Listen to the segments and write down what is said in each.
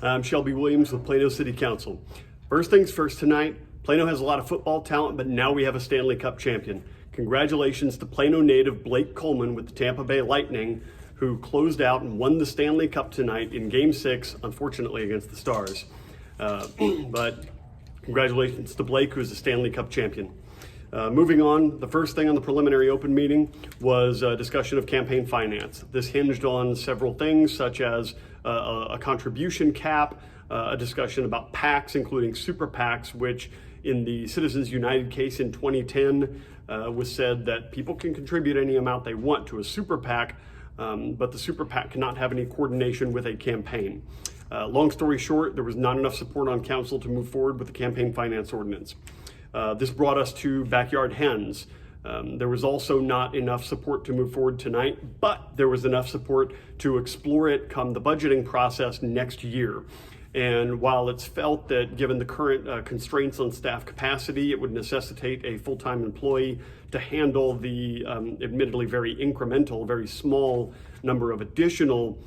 I'm Shelby Williams with Plano City Council. First things first tonight, Plano has a lot of football talent, but now we have a Stanley Cup champion. Congratulations to Plano native Blake Coleman with the Tampa Bay Lightning, who closed out and won the Stanley Cup tonight in Game 6, unfortunately against the Stars. But congratulations to Blake, who's the Stanley Cup champion. Moving on, the first thing on the preliminary open meeting was a discussion of campaign finance. This hinged on several things, such as a contribution cap, a discussion about PACs, including super PACs, which in the Citizens United case in 2010 was said that people can contribute any amount they want to a super PAC, but the super PAC cannot have any coordination with a campaign. Long story short, there was not enough support on council to move forward with the campaign finance ordinance. This brought us to backyard hens. There was also not enough support to move forward tonight, but there was enough support to explore it come the budgeting process next year. And while it's felt that given the current constraints on staff capacity, it would necessitate a full-time employee to handle the admittedly very incremental, very small number of additional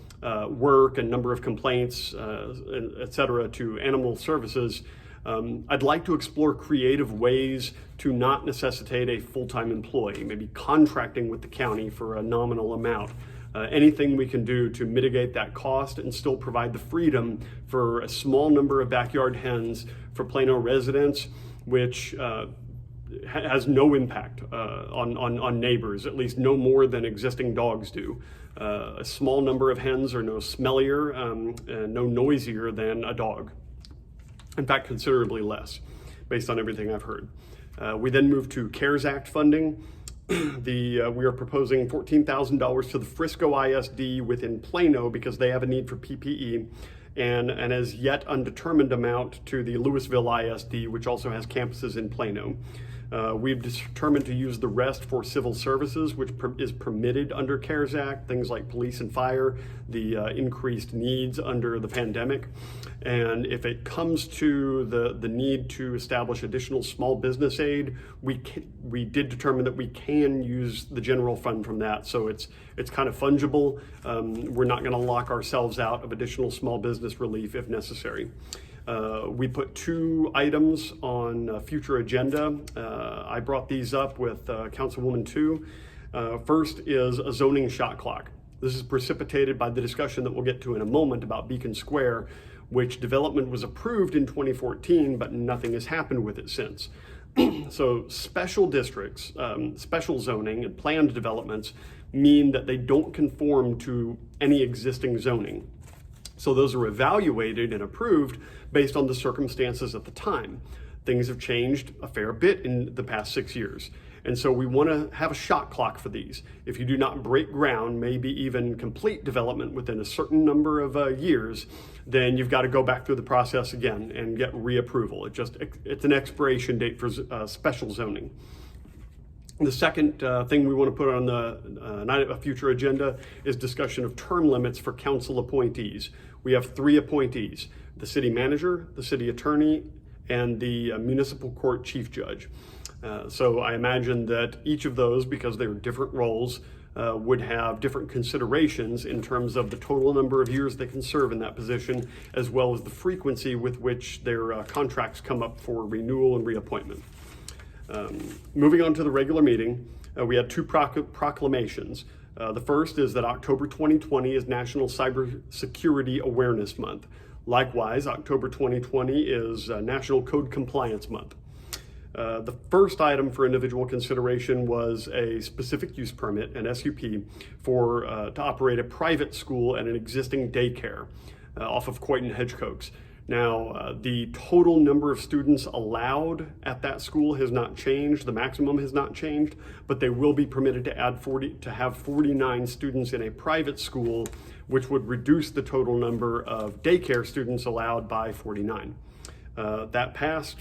work and number of complaints, et cetera, to animal services, I'd like to explore creative ways to not necessitate a full-time employee, maybe contracting with the county for a nominal amount. Anything we can do to mitigate that cost and still provide the freedom for a small number of backyard hens for Plano residents, which has no impact on neighbors, at least no more than existing dogs do. A small number of hens are no smellier and no noisier than a dog. In fact, considerably less, based on everything I've heard. We then moved to CARES Act funding. We are proposing $14,000 to the Frisco ISD within Plano because they have a need for PPE, and as yet undetermined amount to the Louisville ISD, which also has campuses in Plano. We've determined to use the rest for civil services, which is permitted under CARES Act, things like police and fire, the increased needs under the pandemic. And if it comes to the need to establish additional small business aid, we did determine that we can use the general fund from that. So it's kind of fungible. We're not going to lock ourselves out of additional small business relief if necessary. We put two items on a future agenda. I brought these up with Councilwoman 2. First is a zoning shot clock. This is precipitated by the discussion that we'll get to in a moment about Beacon Square, which development was approved in 2014, but nothing has happened with it since. So special districts, special zoning and planned developments mean that they don't conform to any existing zoning. So those are evaluated and approved based on the circumstances at the time. Things have changed a fair bit in the past 6 years. And so we want to have a shot clock for these. If you do not break ground, maybe even complete development within a certain number of years, then you've got to go back through the process again and get reapproval. It's an expiration date for special zoning. The second thing we want to put on a future agenda is discussion of term limits for council appointees. We have 3 appointees: the city manager, the city attorney, and the municipal court chief judge. So I imagine that each of those, because they're different roles, would have different considerations in terms of the total number of years they can serve in that position, as well as the frequency with which their contracts come up for renewal and reappointment. Moving on to the regular meeting, we had 2 proclamations. The first is that October 2020 is National Cybersecurity Awareness Month. Likewise, October 2020 is National Code Compliance Month. The first item for individual consideration was a specific use permit, an SUP, to operate a private school and an existing daycare off of Coit and Hedgecoats. Now, the total number of students allowed at that school has not changed. The maximum has not changed, but they will be permitted to have 49 students in a private school, which would reduce the total number of daycare students allowed by 49. That passed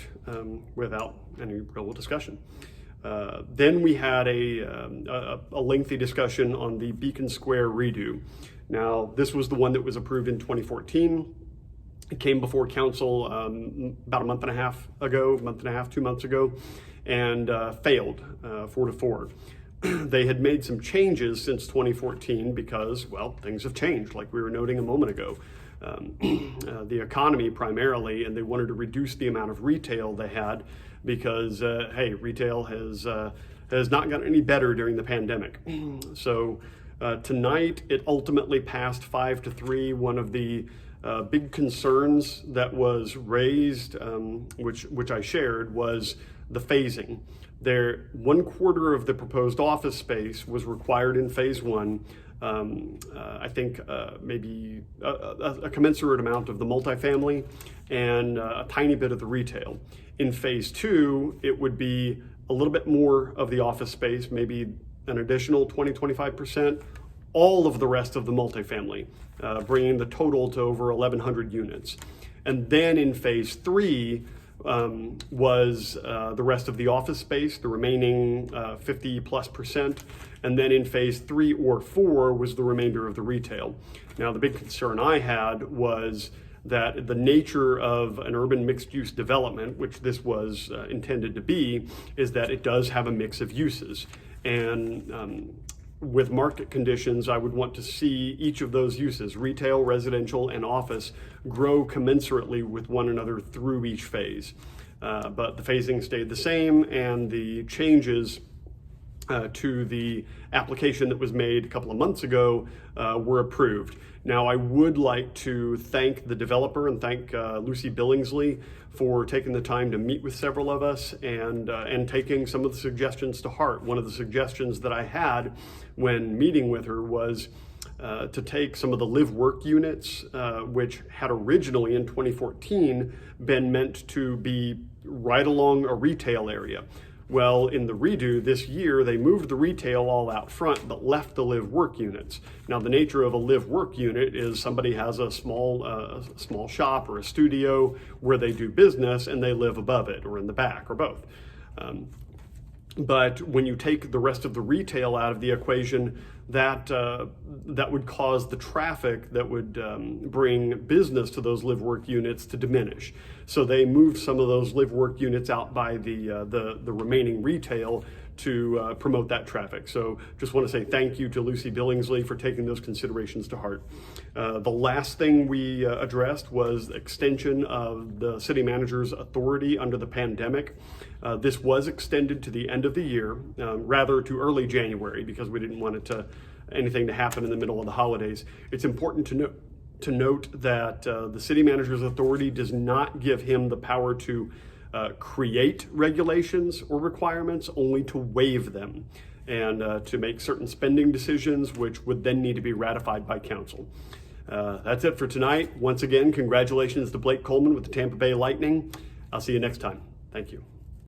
without any real discussion. Then we had a lengthy discussion on the Beacon Square redo. Now, this was the one that was approved in 2014. It came before council about a month and a half, 2 months ago, and failed 4-4. they had made some changes since 2014 because, well, things have changed, like we were noting a moment ago. The economy primarily, and they wanted to reduce the amount of retail they had because, hey, retail has not gotten any better during the pandemic. So tonight, it ultimately passed 5-3. One of the big concerns that was raised, which I shared, was the phasing. There, 1/4 of the proposed office space was required in phase 1. I think maybe a commensurate amount of the multifamily and a tiny bit of the retail. In phase 2, it would be a little bit more of the office space, maybe an additional 20-25%, all of the rest of the multifamily, bringing the total to over 1,100 units. And then in phase 3, was the rest of the office space, the remaining 50+%. And then in phase 3 or 4 was the remainder of the retail. Now, the big concern I had was that the nature of an urban mixed-use development, which this was intended to be, is that it does have a mix of uses. And with market conditions, I would want to see each of those uses, retail, residential, and office, grow commensurately with one another through each phase. But the phasing stayed the same, and the changes to the application that was made a couple of months ago were approved. Now, I would like to thank the developer and thank Lucy Billingsley for taking the time to meet with several of us and taking some of the suggestions to heart. One of the suggestions that I had when meeting with her was to take some of the live-work units, which had originally in 2014 been meant to be right along a retail area. Well, in the redo this year, they moved the retail all out front, but left the live-work units. Now, the nature of a live-work unit is somebody has a small shop or a studio where they do business and they live above it or in the back or both. But when you take the rest of the retail out of the equation, that would cause the traffic that would bring business to those live-work units to diminish. So they moved some of those live-work units out by the remaining retail to promote that traffic. So just want to say thank you to Lucy Billingsley for taking those considerations to heart. The last thing we addressed was extension of the city manager's authority under the pandemic. This was extended to the end of the year, rather to early January, because we didn't want anything to happen in the middle of the holidays. It's important to note that the city manager's authority does not give him the power to create regulations or requirements, only to waive them and to make certain spending decisions, which would then need to be ratified by council. That's it for tonight. Once again, congratulations to Blake Coleman with the Tampa Bay Lightning. I'll see you next time. Thank you.